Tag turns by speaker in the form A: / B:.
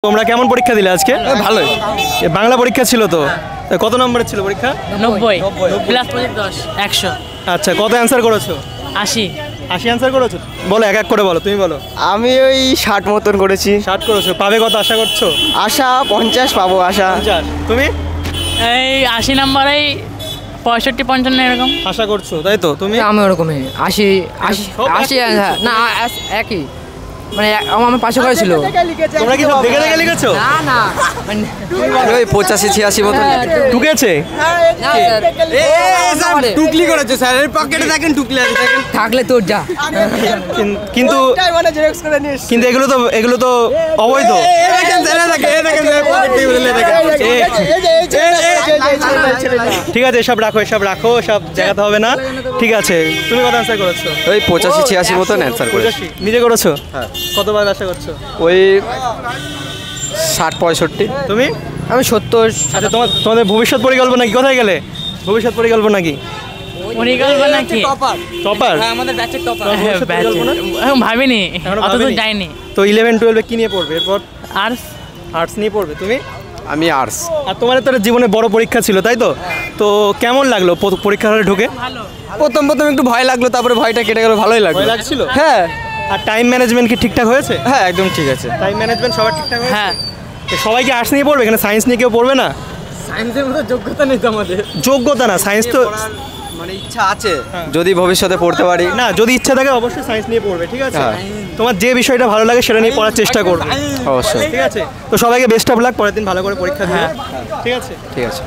A: তোমরা কেমন পরীক্ষা দিলে আজকে?
B: ভালোই।
A: বাংলা পরীক্ষা ছিল তো, কত নম্বরের ছিল পরীক্ষা?
C: 90 প্লাস 10 100।
A: আচ্ছা, কত অ্যান্সার করেছো?
C: 80
A: অ্যান্সার করেছো? বলো, এক এক করে বলো, তুমি বলো।
B: আমি ওই 60 মতন করেছি।
A: 60 করেছো, পাবে কত আশা করছো?
B: আশা 50 পাবো আশা।
A: 50। তুমি?
C: এই 80 নম্বরেই 65 55 এরকম
A: আশা করছো, তাই তো? তুমি?
D: আমি ওরকমই 80
A: সব
D: 80 না একই মানে আমার পাশে করে ছিল।
A: তোমরা কি সব দেখে দেখে লিখেছো?
D: না না মানে
B: ওই 85 86 মতন
A: ঢুকেছে?
D: না স্যার
B: টুকলি করেছে স্যার, এর পকেটে দেখেন টুকলি আছে দেখেন।
D: থাকলে তোর যা
A: কিন্তু কিন্তু এগুলো তো অবৈধ।
B: দেখেন স্যার, দেখেন পকেটে বলে দেখেন।
A: ঠিক আছে, এসব রাখো, সব জায়গাতে হবে না। ঠিক আছে, তুমি কত অ্যান্সার করেছো?
B: ওই 85 86 মতন অ্যান্সার করেছি।
A: 85 নিজে করেছো?
B: হ্যাঁ।
A: কতবার আশা করছো?
B: ওই 60 65।
A: তুমি?
D: আমি 70।
A: আচ্ছা, তোমাদের ভবিষ্যৎ পরিকল্পনা কি? কোথায় গেলে ভবিষ্যৎ পরিকল্পনা কি?
C: পরিকল্পনা কি?
A: টপার?
D: আমাদের ব্যাচের টপার।
A: ভবিষ্যৎ
C: ব্যাচে
A: পরিকল্পনা?
C: এখন ভাবিনি,
A: এখনো
C: অত দূর
A: ভাবেনি?
C: যাইনি।
A: তো 11 12 কি নিয়ে পড়বে এরপর?
C: আর্টস।
A: আর্টস নিয়ে পড়বে। তুমি?
B: আমি আর্টস।
A: আর তোমার তো জীবনে বড় পরীক্ষা ছিল, তাই তো? তো কেমন লাগলো পরীক্ষা হলে ঢুকে?
C: ভালো।
B: প্রথম একটু ভয় লাগলো, তারপরে ভয়টা কেটে গেল, ভালোই লাগলো।
A: ভয় লাগছিল?
B: হ্যাঁ
A: আর টাইম ম্যানেজমেন্ট কি ঠিকঠাক হয়েছে?
B: হ্যাঁ একদম ঠিক আছে।
A: টাইম ম্যানেজমেন্ট সবার ঠিকঠাক হয়েছে?
C: হ্যাঁ।
A: তো সবাই কি আর্টস নিয়ে পড়বে? এখানে সায়েন্স নিয়ে কেউ পড়বে না?
B: সায়েন্সের মতো যোগ্যতা নেই তো আমাদের।
A: যোগ্যতা না, সায়েন্স তো
B: মানে ইচ্ছা আছে, যদি ভবিষ্যতে পড়তে পারি।
A: না, যদি ইচ্ছা থাকে অবশ্যই সায়েন্স নিয়ে পড়বে, ঠিক আছে?
B: হ্যাঁ।
A: তোমার যে বিষয়টা ভালো লাগে সেটা নিয়ে পড়ার চেষ্টা করবে,
B: অবশ্যই।
A: ঠিক আছে? তো সবাইকে বেস্ট অফ লাক, পরের দিন ভালো করে পরীক্ষা দিও। ঠিক আছে?
B: ঠিক আছে।